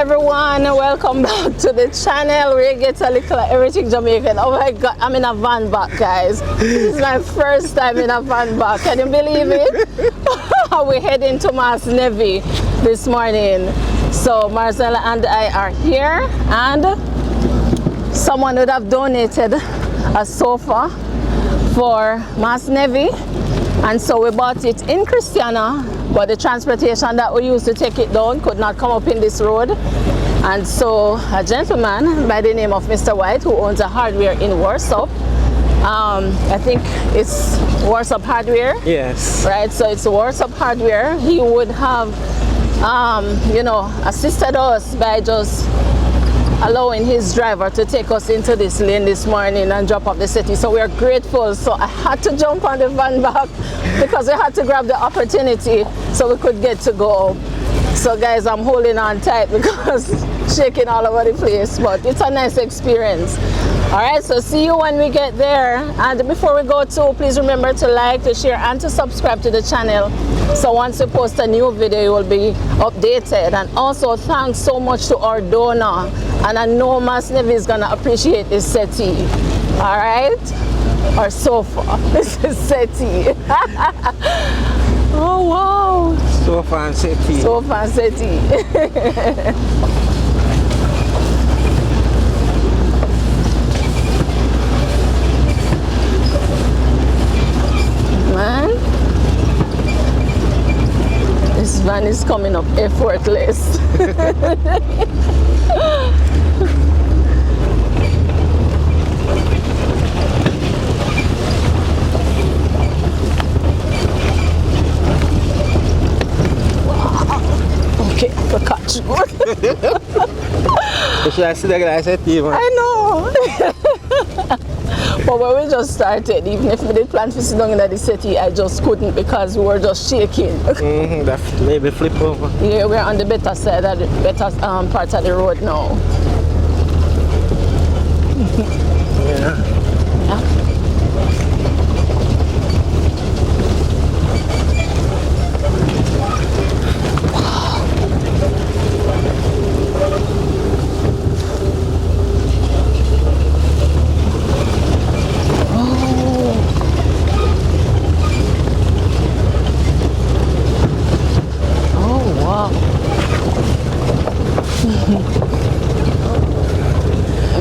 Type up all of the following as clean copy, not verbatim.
everyone, welcome back to the channel where you get a little everything Jamaican. Oh my god, I'm in a van back, guys. This is my first time in a van back. Can you believe it? We're heading to Nevi this morning. So Marcella and I are here, and someone would have donated a sofa for Nevi, and so we bought it in Christiana, but the transportation that we used to take it down could not come up in this road. And so a gentleman by the name of Mr. White, who owns a hardware in Warsaw, I think it's Warsaw Hardware. Yes. Right, so it's Warsaw Hardware. He would have, you know, assisted us by just allowing his driver to take us into this lane this morning and drop off the city. So we are grateful. So I had to jump on the van back because we had to grab the opportunity so we could get to go. So guys, I'm holding on tight because shaking all over the place, but it's a nice experience. All right, so see you when we get there. And before we go too, please remember to like, to share, and to subscribe to the channel. So once we post a new video, you will be updated. And also thanks so much to our donor. And I know Nevi is gonna appreciate this settee. All right, or sofa. This is settee. Oh wow. Sofa and settee. Sofa and settee. Man, this van is coming up effortless. Okay, the catch good. Should I sit there and say to I know. But when we just started, even if we did plan to sit down in the city, I just couldn't because we were just shaking. That maybe flip over. Yeah, we're on the better side of the better part of the road now. Yeah.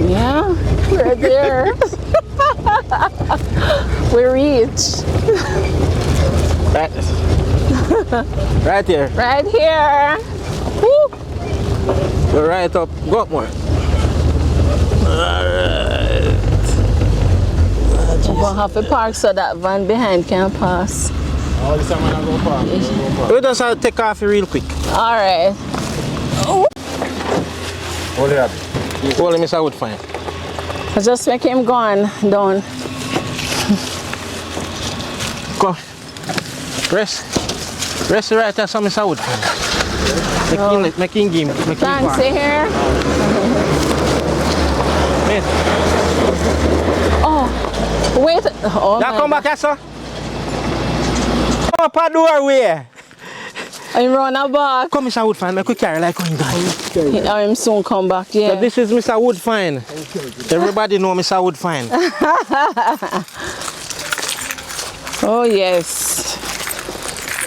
Yeah, we're there. We reached. Right here. Right here. Woo. Go right up. Go up more. Alright. We're gonna have to park so that van behind can pass. All this time I'm gonna park. We just have to take off real quick. Alright. Oh. Hold it up. Hold him, Mr. Woodfine. I just make him gone down. Go. Rest. Rest right there, so Mr. Woodfine. Make him game. Thanks, see here. Wait. Oh, wait. Oh, now come back here, sir. Come up a doorway. I'm running back. Come, Mr. Woodfine, make we carry like going down. I'm soon come back, yeah. So this is Mr. Woodfine. Everybody know Mr. Woodfine. Oh yes.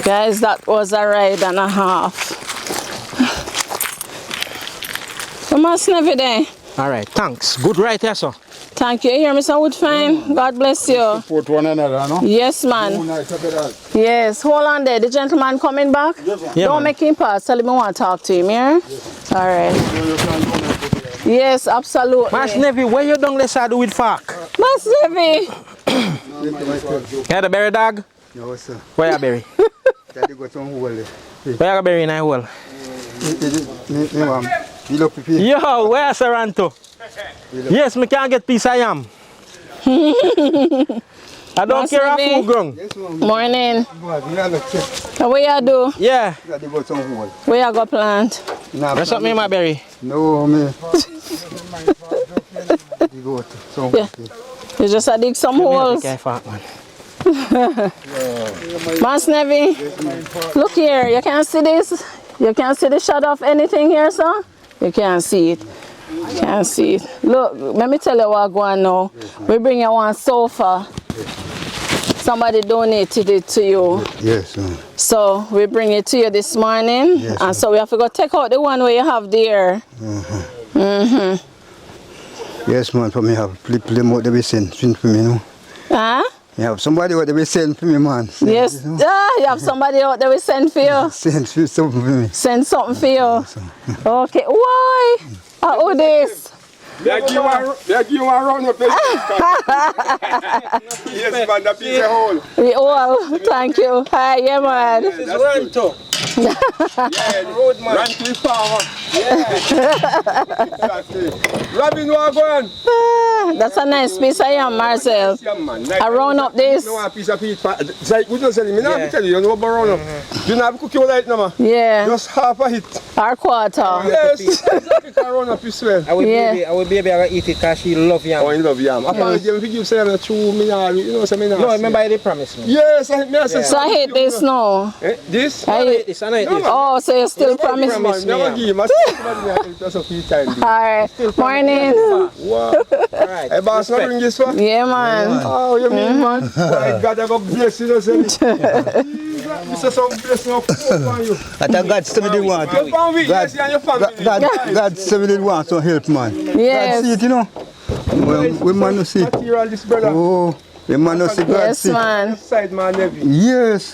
Guys, that was a ride and a half. Come on, Nevi there. Alright, thanks. Good ride here, sir. Thank you. Here, Mr. Woodfine. God bless you. Support one another, no? Yes, man. Yes, hold on there. The gentleman coming back? Yes, yeah, don't man. make him pass. Tell him I want to talk to him, yeah? Yes. All right. Yes, absolutely. Nevi, where you done let's do with fork? Nevi. You had a berry dog? No, sir. Where you berry? Daddy got some hole there. Where you berry in a hole? Yo, where is Saranto? Yes, me can't get piece of yam. I don't care how food ground. Morning. What you do? Yeah. Where you go plant? What's up, me, my berry? No, me. Yeah. You just dig some holes. Nevi, look here. You can't see this? You can't see the shadow of anything here, sir? You can't see it. Can't see it. Look, let me tell you what going on now. We bring you one sofa. Somebody donated it to you. Yes, ma'am. So we bring it to you this morning. Yes, and so we have to go take out the one where you have there. Yes, man, for me have play more they be send for me, you know. Huh? You have somebody what they be send for me, man. Send, Yes. you know? You have somebody out there we send for you. Send something for me. Send something for you. Okay. Why? Who this? They give you one round of yes, man, that piece of hole. Well, thank you. Hi, yeah, man. This is Ranto. Yeah, road man. Ranto farmer. Yeah. Exactly. Robin, what going? That's a nice piece of yam, Marcel. I round up this. No, a piece of meat. It's like, we don't sell it. I tell you, you know about round up. You don't have cookie like no, man. Yeah. Just half a hit. Our quarter. Yes. Exactly. Round up is well. Our baby, I eat it because she love yam. Oh, I love yam. Apparently, if you give say I'm true, you know, say me not. No, remember they promised me. Yes, I say. So I hate this now. This? I hate this, I hate this. Oh, so you still promise me? promise me. Never give him. I say that's a few times. Alright. Morning. Wow. Alright. Hey, boss, not bring this one? Yeah, man. Oh, you mean, man? My God, I got bless you, say me. This is some blessing upon you. I thought God still did want. Your family, yes, and your family. God still did want some help, man. Yes. God see it, you know. We man no see. Material, this brother. Oh, we man no see God Yes, see. man. Side man, Nevi. Yes.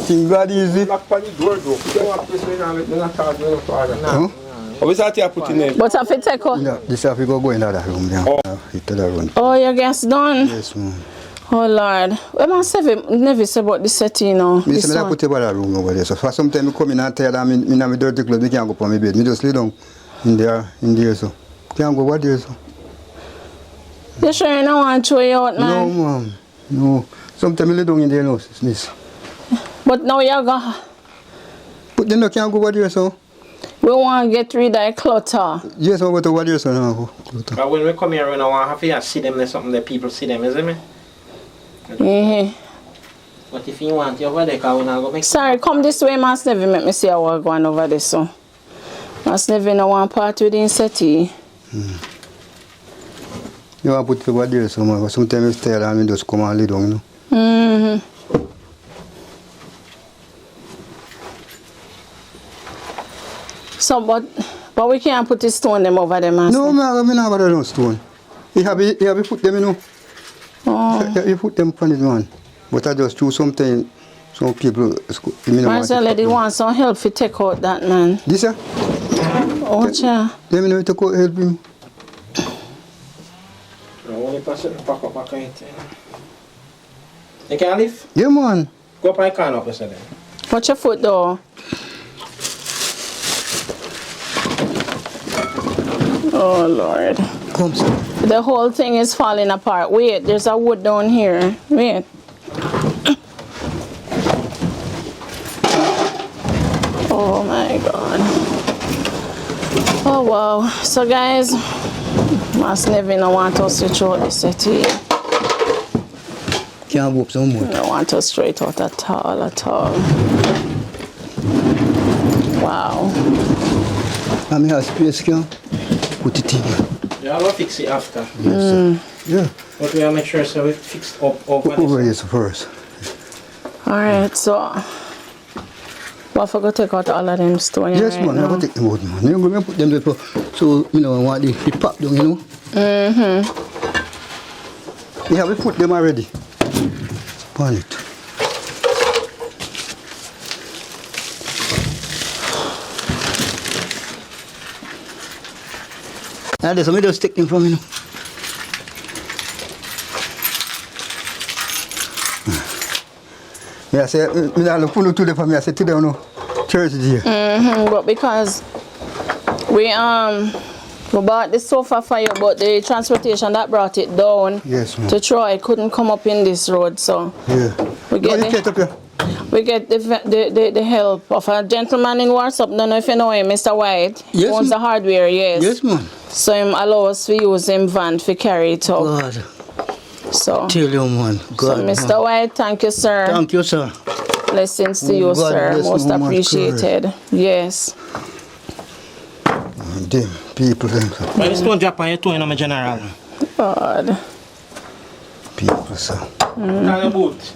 Think God easy. Lock on the door, though. You don't want to say now, you're not talking to your father. Huh? What is that you put in there? But if you take out. Yeah, this have to go in the other room there. Into the room. Oh, your gas done? Yes, man. Oh, Lord. What must have never said about this set, you know? Me This say me one. put the other room over there. So for some time I come in and tell them me have my dirty clothes, me can't go for my bed. Me just lay down in there so. Can't go over there so. You sure you don't want to throw you out, No, man? ma'am. No. Sometimes I lay down in there now, miss. But now you're going. But then I can't go over there so. We want to get rid of the clutter. Yes, I go to over there so now. But when we come here, we don't want to have to see them, there's something that people see them, isn't it? But if you want, you're over there, because we're not going to make. Sorry, come this way, Mas Nevi. Make me see how we're going over this. So. Mas Nevi no want part with the settee. You want to put it over there so man. Sometimes I stay there and I just come and lay down, you know. So, but we can't put the stone them over there, Mas. No, man, I don't have no stone. You have put them, you know. Oh. You put them on it, man. But I just choose something, some people, Marcel, they want some help to take out that man. This, sir? Oh, yeah. Let me know to go help him. No, only pass it, pack up, it. You can live? Yeah, man. Go up and can up, then. Watch your foot, though. Oh, Lord. Come, sir. The whole thing is falling apart. Wait, there's a wood down here. Wait. Oh my God. Oh wow. So guys, Mas Nevi no want us to throw this settee. Can't go up some more. Don't want us straight out at all. Wow. I mean, have space, can put it in. Yeah, I'll fix it after. Yes, sir. Yeah. But we will make sure so we fixed up over Over this. here first. Alright, so we forgot to take out all of them stones. Yes, right man. now. I go take them out, man. I'm going to put them there so, you know, I want the pop down, you know. You have to put them already. On it. Now, there's somebody just take them from, you know. Yeah, I say, I look to them for me. I say, today, you know, church is here. But because we bought the sofa for you, but the transportation that brought it down Yes, ma'am. to Troy couldn't come up in this road, so Yeah. we get you get up here. the help of a gentleman in WhatsApp. Don't know if you know him, Mr. White. He Yes, owns the hardware, yes. Yes, man. So him allow us to use him van to carry it up. God, So, tell you, man. God, Mr. White, thank you, sir. Thank you, sir. Blessings to you, God sir. bless Most you, man. appreciated. Yes. them people them. Why this don't drop on your toe in my general? God. People so. Kind of boot.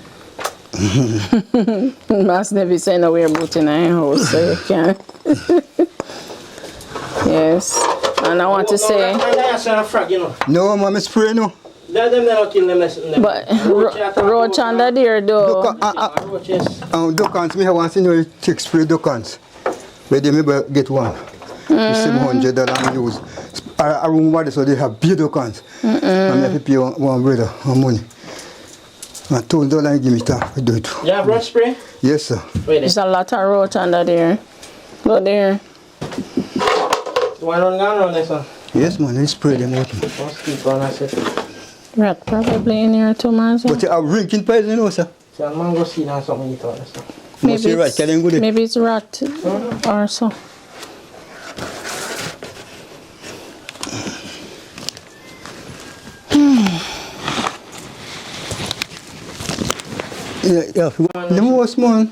Must never say no wear boot in our house, so you can. Yes. And I want to say. No, man, I spray no. But roach under there though. Duckans, me have one thing you take spray duckans. Where they maybe get one. $700 use. I remember so they have big duckans. And I have to pay one brother money. And $2 give me time to do it. You have roach spray? Yes, sir. There's a lot of roach under there. Go there. You want to run down on this one? Yes, man, they spray them out. Let's keep on that set. Rat probably in here too, man. But you have drinking poison, you know, sir. So I'm going to go see now something you thought. Maybe it's rat or so. Yeah, the most man.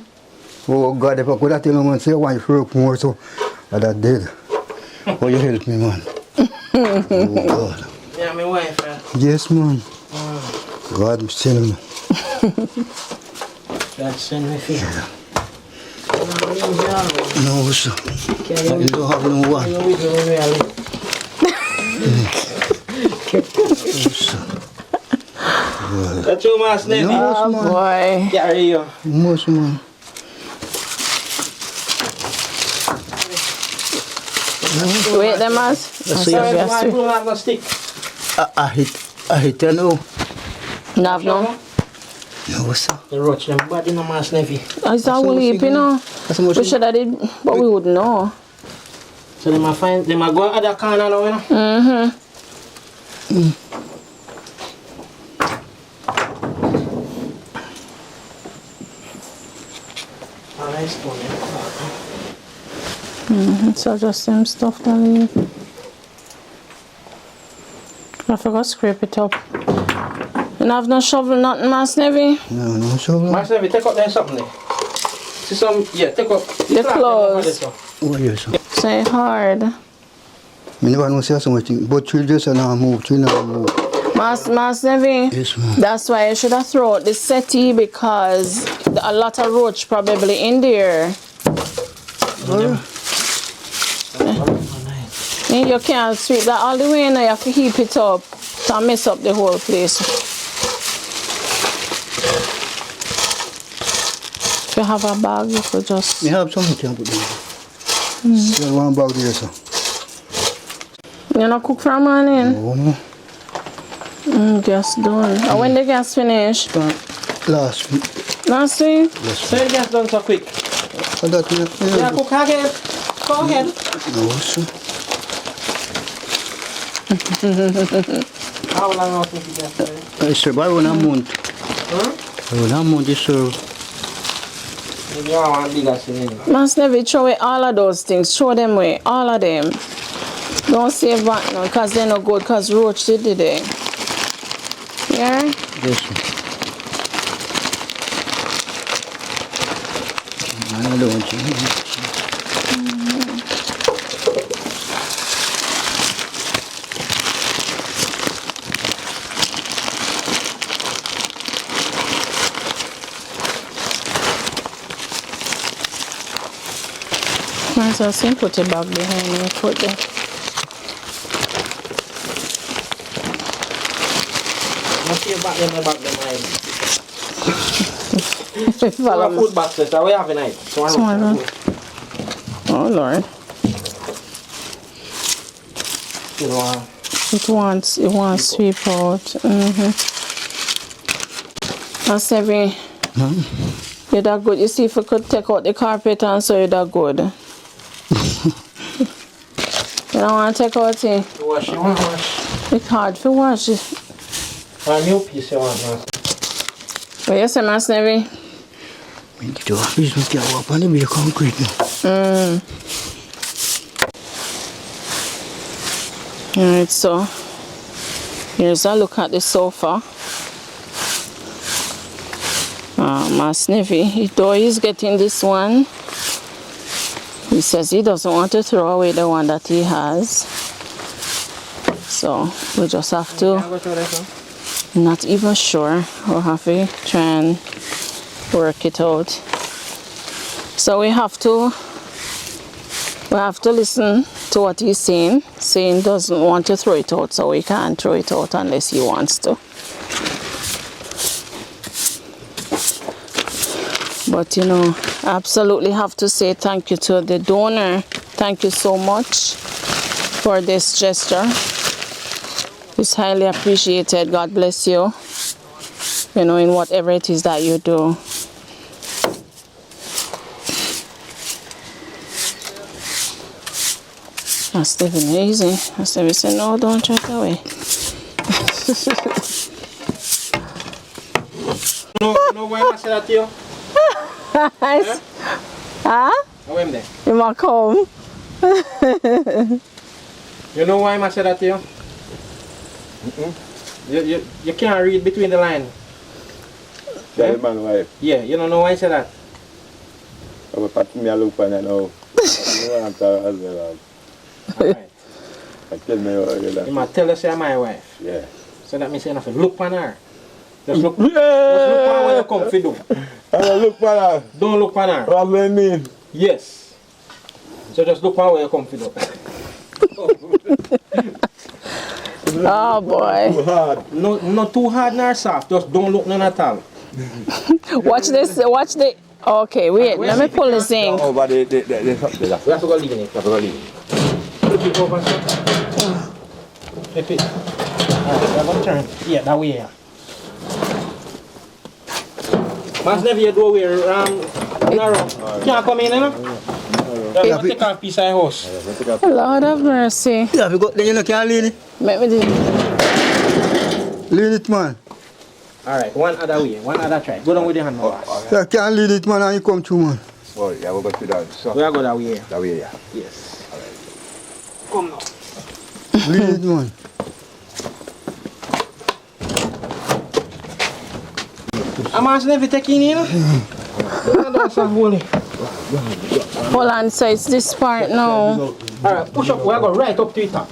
Oh God, if I could have tell you, man, say I want you to work more, so I'd have did. Oh, you help me, man. Oh God. Yeah, my wife. Yes, man. God, I'm telling you. God send me for you. No, sir. You don't have no one. That's your mask, Nevi. Oh boy. Carry you. Most man. Wait, them as. Sorry, my broom not gonna stick. I hit you know. Nav no. No, sir. The roach, them body no mask, Nevi. It's a whole heap, you know. We should have did, but we wouldn't know. So they might find, they might go out the corner now, you know? So just some stuff that leave. I forgot to scrape it up. You have no shovel, nothing, Mass Nevi? No, no shovel. Master Nevi, take up there something there. See some, yeah, take up The clothes. Oh, yes, sir. Say hard. I never know say so much thing. But children are not move, children are move. Mass Nevi? Yes, ma'am. That's why you should have thrown out the settee because a lot of roach probably in there. And you can't sweep that all the way now, you have to heap it up to mess up the whole place. If you have a bag, you could just... You have something to put there. Still one bag there, sir. You not cook for a morning? Oh, no. Gas done. And when the gas finish? Last week. Last week? Yes, So the gas done so quick. And that, Yeah, cook again. Go ahead. No, sir. How long else will you get there? I survive on a month. On a month, sir. Maybe I want bigger cylinder. Must never throw away all of those things. Throw them away. All of them. Don't save that now because they're not good because roach did it. Yeah? Yes, sir. I don't want you. Might as well say put it back behind me. Put there. Let's see back them back them right. Follow me. Food boxes, so we have a night. So Oh Lord. It wants sweep out. That's every. You're that good. You see if you could take out the carpet and so you're that good. You don't want to take out it. Wash, you want to wash? It's hard to wash it. A new piece you want, man. What you say, Mass Nevi? Please don't get up on the concrete now. Alright, so here's a look at the sofa. Mass Nevi, though he's getting this one, He says he doesn't want to throw away the one that he has. So we just have to, not even sure, we'll have to try and work it out. So we have to listen to what he's saying. Saying doesn't want to throw it out, so we can't throw it out unless he wants to. But you know, absolutely have to say thank you to the donor. Thank you so much for this gesture. It's highly appreciated. God bless you. You know, in whatever it is that you do. That's Stephen easy. That's Stephen said, no, don't throw it away. No, why I said that to you? Huh? How am there? You might come. You know why I said that to you? You can't read between the lines. Tell the man wife. Yeah, you don't know why I said that? I will pat me a look on it now. You want her as well. Alright. I tell me how you You like. might tell her say I'm my wife. Yeah. So that means you have to look on her. Just look on when you come for do. I look for her. Don't look on her. What do you mean? Yes. So just look on when you come for do. Oh boy. Too hard. No, not too hard nor soft. Just don't look none at all. Watch this. Watch the. Okay, wait. Let me pull this in. Oh, but they We have to go lean it. We have to go lean it. Flip it over, sir. Flip it. Alright, we're going to turn. Yeah, that way. Yeah. Mas Nevi, you do away. Narrow. Can't come in, you know? You have to take off a piece of your house. Lord have mercy. Yeah, if you go, then you can't lean it. Make me do. Lean it, man. Alright, one other way. One other try. Go down with the hand, boss. You can't lean it, man, and you come through, man. Oh, yeah, we'll go to that. So, We are go that way. that way, yeah. Yes. Come now. Lean it, man. Mas Nevi, take in, you know? That's a holy. Hold on, so it's this part now. Alright, push up. We are go right up to the top.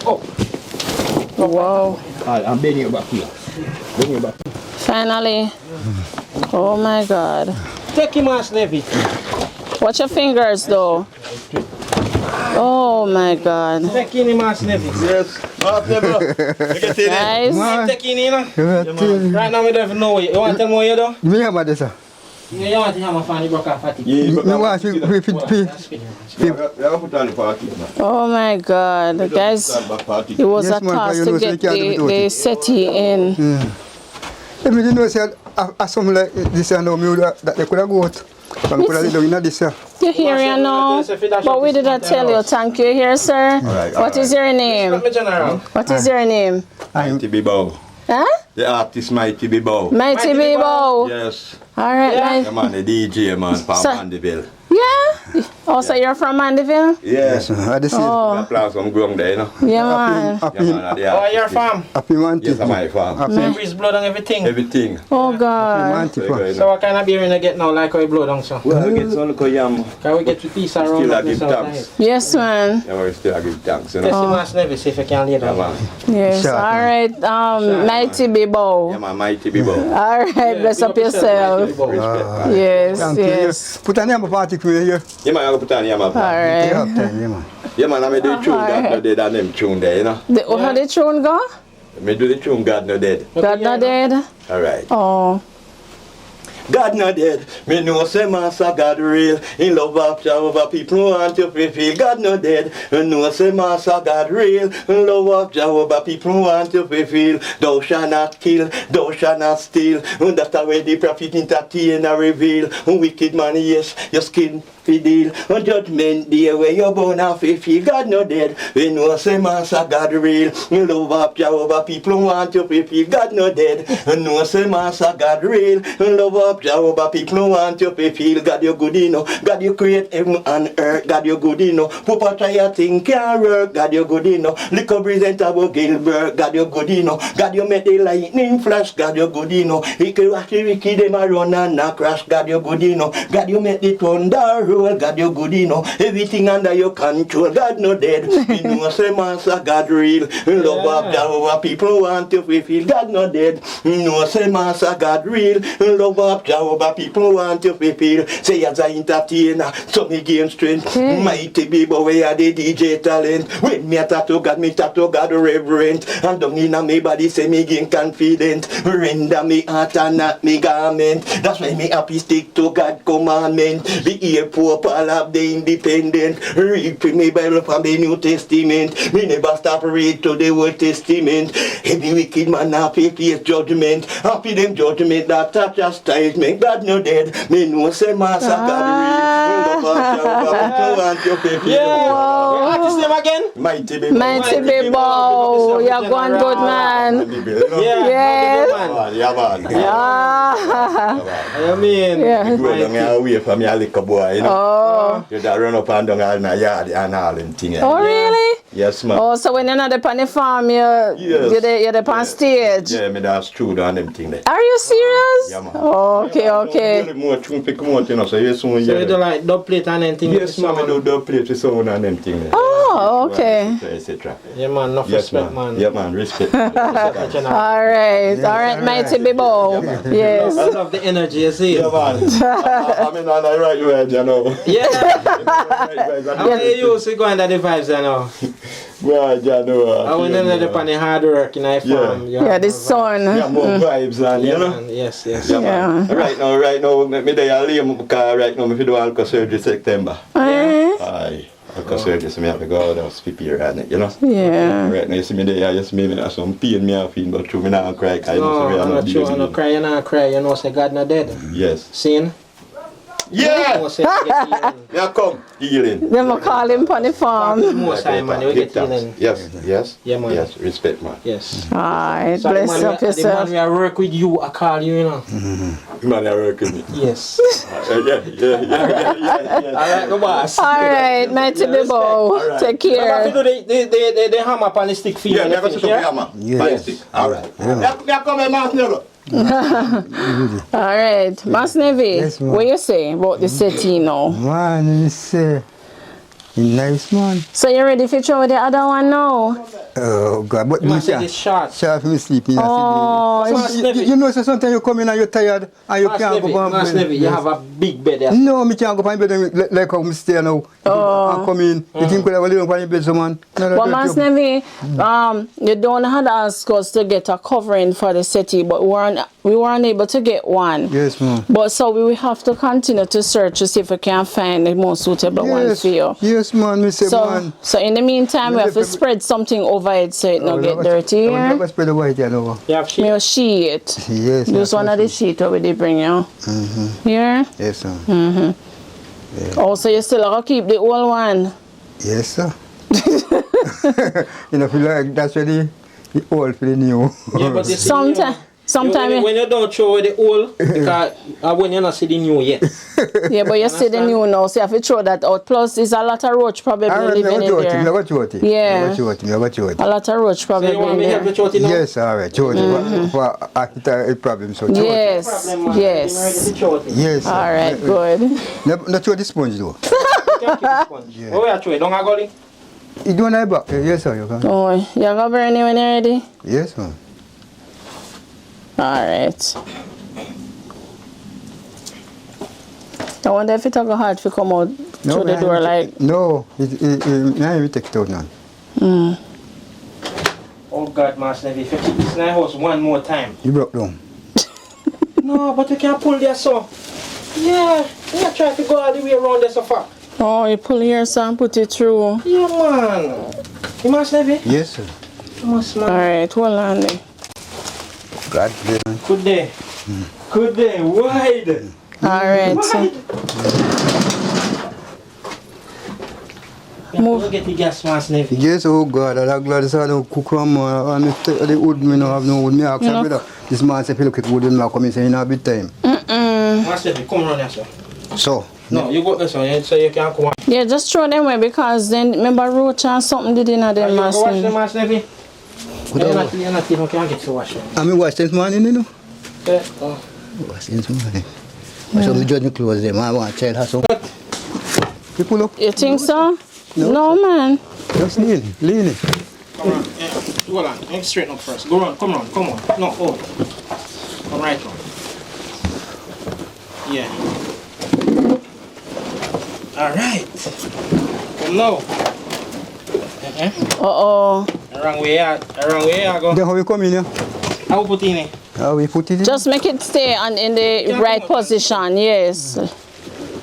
Up. Wow. I'm bending you back here. Bending you back. Finally. Oh my God. Take him, Mas Nevi. Watch your fingers though. Oh my God. Take in, Mas Nevi. Yes. Guys. Man, Take in, you know? you tell me. Right now, we don't even know you. You want to tell me what you do? Me have about this, sir. You want to have a fan, you broke off at it. Me want to pay Hold on, that's spinning. You have to put on the party. Oh my God. Guys, it was Yes, a man, task you to know, so get you can't do it the without it. settee in. If me didn't know, say, something like this, and me that they could have got. And could have lived in this, sir. You're here, you know. But we did not tell you. Thank you here, sir. Alright, What is your name? Let me general. What is your name? Mighty Bibo. Huh? The artist Mighty Bibo. Mighty Bibo. Yes. All right, Yeah. The man, the DJ man from Sir. Mandeville. Yeah. Oh, so you're from Mandeville? Yes. I just see Oh, Plants some ground there, you know. yeah, man. happy, Yeah, man, at the Oh, you're artist. farm. happy man. Yes, I'm my farm. Happy Nevi's blood and everything. Everything. Oh, God. man. So, you know. So what kind of beer you get now like how you blow down, so? Well, I get some little yam. Can we get a piece around Still I up give this outside? thanks. Yes, man. Yeah, we still I give thanks, you Let's know. see Mas Nevi, see if you can lay Yeah, down. man. Yes. Sure. All right. Mighty Yeah, Bibo. man, Mighty Bibo. All right. Bless up yourself. Respect, man. Yes, Thank you. yes. Put a name of party for you here. Yeah, man, I go put on yam. All You right. have time, yeah, man. Yeah, man, I made the tune God no dead and them tune there, you know. How the tune go? Me do the tune God no dead. God not dead? Alright. Oh. God not dead. Me know say Master God real. In love of Jehovah people want to feel. God not dead. Me know say Master God real. In love of Jehovah people want to feel. Thou shalt not kill. Thou shalt not steal. And that's the way the prophet entertain and reveal. Wicked man, yes, your skin fi deal. On judgment day where you born and feel. God not dead. We know say Master God real. In love of Jehovah people want to feel. God not dead. We know say Master God real. In love of up Jehovah, people who want you to feel. God, you good enough. God, you create heaven and earth. God, you good enough. Papa try a thing can't work. God, you good enough. Likkle presentable Gilbert. God, you good enough. God, you make the lightning flash. God, you good enough. He can watch the wicked them a run and a crash. God, you good enough. God, you make the thunder roll. God, you good enough. Everything under your control. God, no dead. You know, say, Master, God real. Love of Jehovah, people want you to feel. God, no dead. You know, say, Master, God real. Love of Jehovah, people want you to feel. Say, as an entertainer, so me gain strength. Mighty people, where are the DJ talent? When me a tattoo God reverent. And down in a me body, say me gain confident. Render me heart and not me garment. That's why me happy stick to God commandment. The airport, all of the independent. Read me Bible from the New Testament. Me never stop read to the Old Testament. Every wicked man happy face judgment. Happy them judgment that touch chastisement. God no dead. Me know say Master God real. Want your faith. What's his name again? Mighty Bible. Mighty Bible. You're going good, man. Yes. Yeah, man. I mean, Yeah. Go down away from your little boy, you know. Oh. You just run up and down all in the yard and all them things. Oh, really? Yes, man. Oh, so when you're not on the farm, you're the on stage. Yeah, me that's true and them thing there. Are you serious? Yeah, man. Oh, okay. Really more tune pick come out, you know, so yes, soon. so you do like dub plate and anything? Yes, man, I do double plate with someone and them thing there. Oh, okay. Etc. Yeah, man, enough Yes, respect, man. man. Yeah, man, respect. All right, Mighty Bible. Yes. I love the energy, you see. Yeah, man. I mean, on the right way, you know. Yeah. How many you used to go under the vibes, you know? Well, you know. I went under the hard work in the farm. Yeah, the sun. Yeah, more vibes and, you know. Man. Yes. Yeah, man. Right now, me there lame because right now, me do alcohol surgery September. Aye. Because I just have to go out and prepare on it, you know? Yeah. Right now, you see me there, you see me have some pain me have feel, but through me not cry, because I'm not sure, I'm not cry, you're not cry, you know, say God not dead. Yes. Sin? Yeah! You know, say you get healing. Yeah, come, healing. Them will call him on the farm. Most time, man, you get healing. Yes. Yeah, man. Yes, respect, man. Yes. Alright, So bless the man, up the yourself. man we work with you, I call you, you know. Man, I work with me. Yes. Yeah. Alright, the boss. Alright, Mighty Bible. Take You have to care. do the hammer up on the stick for you. Yeah, never sit up here, man. Yes. Alright. Yeah, come here, man. Alright, Mas Nevi, Yes, ma'am. what you say about the city now? Man, it's nice, man. So you ready to throw the other one now? Oh, God. But You me must say can't. this short. Shall me sleeping. Oh, You know, so sometimes you come in and you're tired and you Mas can't go Nevi, back. you have a big bed there. No, me can't go find bed like how me stay now. And come in. You think we have a little find bed, so man? No, but Mas Nevi, you don't have to ask us to get a covering for the city, but we weren't able to get one. Yes, ma'am. But so we will have to continue to search to see if we can find the most suitable one for you. Yes, man, me say, man. So in the meantime, we have to spread something over it so it not get dirty. I never spread the white here now. You have sheep. Me sheet. Yes, Use one of the sheet that we bring you. Here. Yes, sir. Also, you still have to keep the old one. Yes, sir. You know, feel like that's really the old for the new. Yeah, but you see, Sometimes, when you don't throw away the old, because when you're not see the new yet. yeah, but you see the new now, so you have to throw that out. Plus, there's a lot of roach probably living in there. Yeah. A lot of roach probably So you want me to help you throw it now? Yes, all right. Throw it. For a problem, so throw it. Yes, yes. Yes. All right, good. Not throw the sponge though. Oh, yeah, throw it. Don't I got it? You don't have back? Yes, sir. You can. Oh, you got burn when you're ready? Yes, ma'am. All right. I wonder if it's go hard to come out through the door like. No, it take it out now. Oh God, Master Nevi, if you keep this in the house one more time. You broke down. No, but you can't pull there, so. Yeah, you try to go all the way around there so far. Oh, you pull here, so and put it through. Yeah, man. You Master Nevi? Yes, sir. Must, All man. right, hold on there. God bless. Good day. Good day. Wide. All right. So. Move. Get the gas, Master Nevi. Yes, oh God, I'm glad this I don't cook from and the wood, me no have no wood. Me ask my brother, this man say, if you look at wood, you come and say, you know, a bit time. Master Nevi, come around here, sir. So, No, you go this one, so you can come on. Yeah, just throw them away because then remember roach and something did in them, You go Master wash them, Nevi. Master Nevi. You're not even can get to wash them. I mean, wash this morning, you know? Okay. Oh. Wash this morning. So, we just close them. I want to child has some. You pull up. You think so? No, man. Just lean it. Come on, yeah. Hold on, make straighten up first. Go on, come on. No, hold. Come right on. Yeah. Alright. Come now. Uh-oh. Wrong way, I go. Then how we come in here? How put in it? How we put it in? Just make it stay in the right position, yes.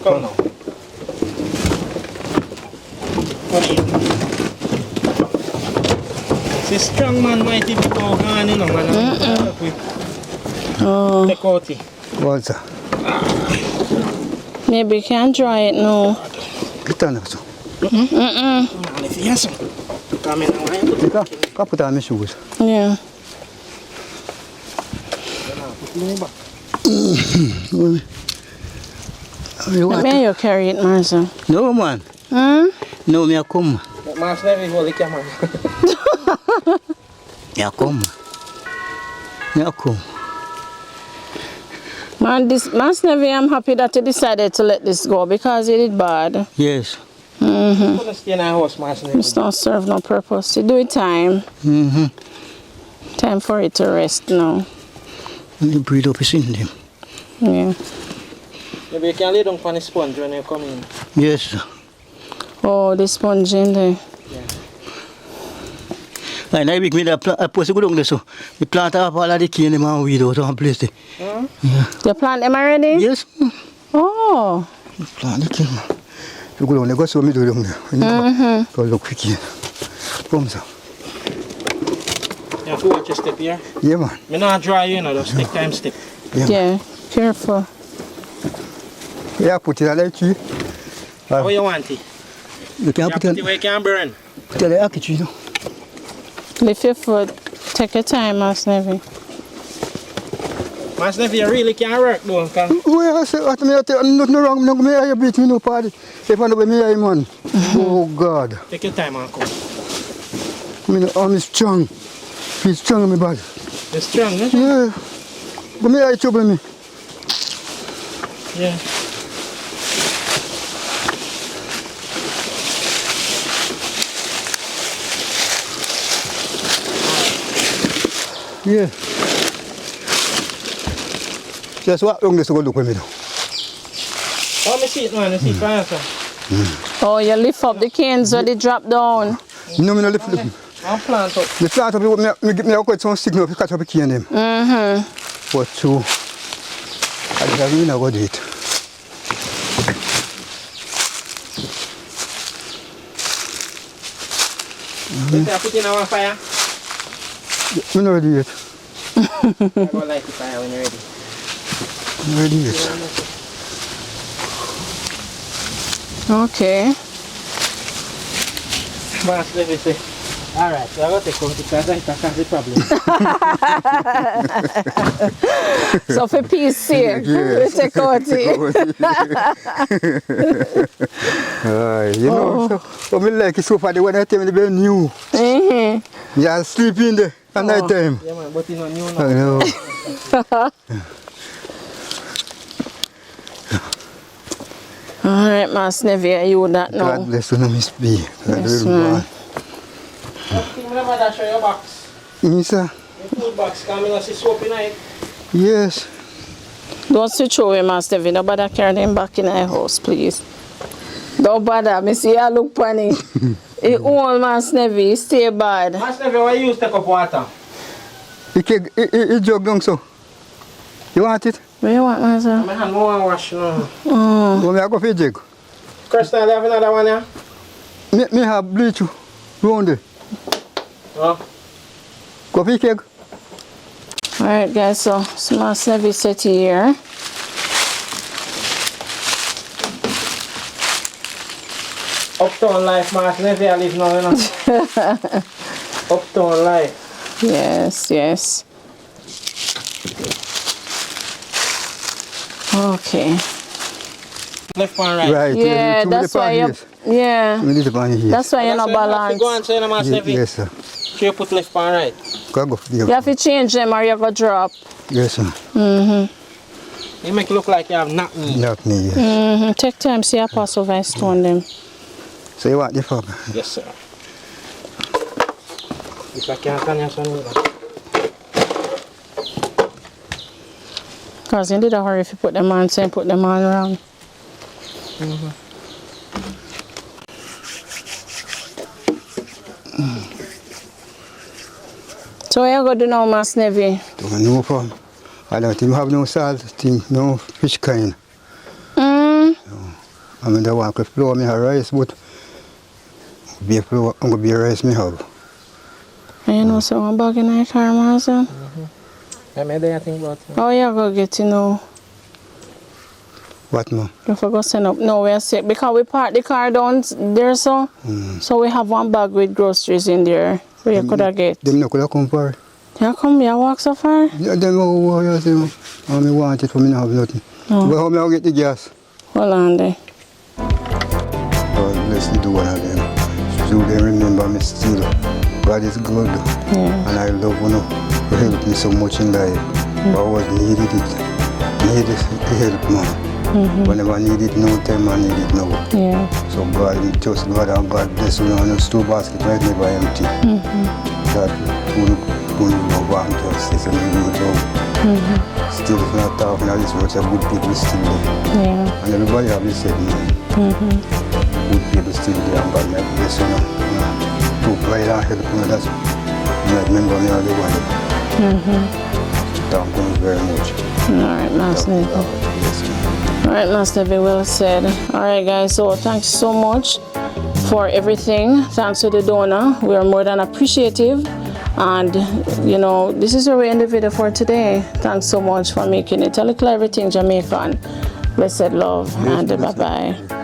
Come now. Come in. It's a strong man, mighty people gone, you know, man. Oh, Take out it. What's that? maybe you can dry it now. Get on so. Man, if you have some. Come in now, You can put on my shoes. Yeah. May you carry it, Martha? No, man. No, me a come. Master Nevi, hold the camera. Me a come. Me a come. Man, Master Nevi, I'm happy that you decided to let this go because you did bad. Yes. Couldn't stay in our house, Master It's Nevi. not serve no purpose. You do it time. Time for it to rest now. You breathe up his in them. Yeah. Maybe you can lay down on the sponge when you come in. Yes. Oh, the sponge in there. And I make me that plant. I post a good on this. So the plant up all of the cane and weed out and place it. You plant them already? Yes. Oh. Plant the cane. You go on, you go so me do down there. Go look quick here. Come so. You have to watch your step here. Yeah, man. Me not dry, you know, just take time step. Yeah. Careful. Yeah, put it on the tree. How you want it? You can You put put it it where you can burn. on the tree. Lift your foot. Take your time, Master Nevi. Master Nevi, you really can't work though. Well, I say, what me I tell nothing wrong. No, me I beat me no party. If I know me I man. Oh God. Take your time and come. Me no arm is strong. Feel strong in my body. You're strong, eh? Yeah. But me I trouble me. Yeah. Yeah. Just walk down this to go look with me now. Oh, me see it, man. I see it fine, sir. Oh, you lift up the canes so they drop down. No, me no lift. I'll plant up. The plant up, me I got some signal to catch up the cane them. But true. I just really not go do it. You say I put in our fire? Me not ready yet. I go light the fire when you're ready. I'm ready yet. Okay. Master Nevi say, alright, so I got to take out the because I can't the problem. So for peace sake, we take out it. You know, so me like it so far. When I tell me the bed new, yeah, sleep in there at night time. Yeah, man, but it's not new I now. know. All right, Master Nevi, you would not know. God bless you, no Miss B. Yes, man. Remember that show your box? Yes, sir. The food box, come in and see soap in it. Yes. Don't switch away, Master Nevi. Nobody carry them back in our house, please. Don't bother. Me see you look funny. It old Master Nevi, stay bad. Master Nevi, why you use take up water? It jug down so. You want it? What you want, Master? My hand more wash now. Well, me I go for a jug. Crystal, you have another one here? Me have bleach round there. Oh. Go for a keg. All right, guys. So Master Nevi set here. Uptown life, Master Nevi, I live now, you know. Uptown life. Yes, yes. Okay. Left and right. Right. Yeah, too that's why many you. Yeah. Too many pan here. That's why you're not Go and balanced. say no, Master Nevi. Yes, sir. So you put left and right. Go go. You have to change them or you go drop. Yes, sir. You make it look like you have knocked me. Knock me. Yes. Take time, see a pass over and stone them. So you want the fuck? Yes, sir. If I can't turn your son over. Because you did a hurry if you put them on, so put them on wrong. So what you going to do now, Master Nevi? No problem. I don't even have no salt, thing, no fish kind. I mean, the one could flour me a rice, but be flour, I'm going to be rice me have. You know, so I'm back in my car, Master. I made that thing about it. Oh, you go get, you know. What, man? If I go send up, no, we're sick because we parked the car down there, so we have one bag with groceries in there. Where you could have get. Them no could have come for it. You come here, walk so far? Yeah, them go, you see, I want it for me, have nothing. But how me I get the gas? Hold on there. God bless the do one of them. So they remember me still. God is good. Yeah. And I love you know, to help me so much in life. I was needed it. Needed help, man. Whenever I need it no time, I need it now. Yeah. So God, just God and God bless you. And those two baskets right never empty. That who love and justice and good love. Still, if you're not talking at this much, good people still there. Yeah. And everybody have the same name. Good people still there and God may bless you now. To provide and help you, that's like remember me all the while. Thank you very much. Alright, Master Nevi. Yes, ma'am. Alright, Master Nevi, well said. Alright, guys, so thanks so much for everything. Thanks to the donor. We are more than appreciative. And, you know, this is where we end the video for today. Thanks so much for making it a little everything Jamaican. Blessed love and bye-bye.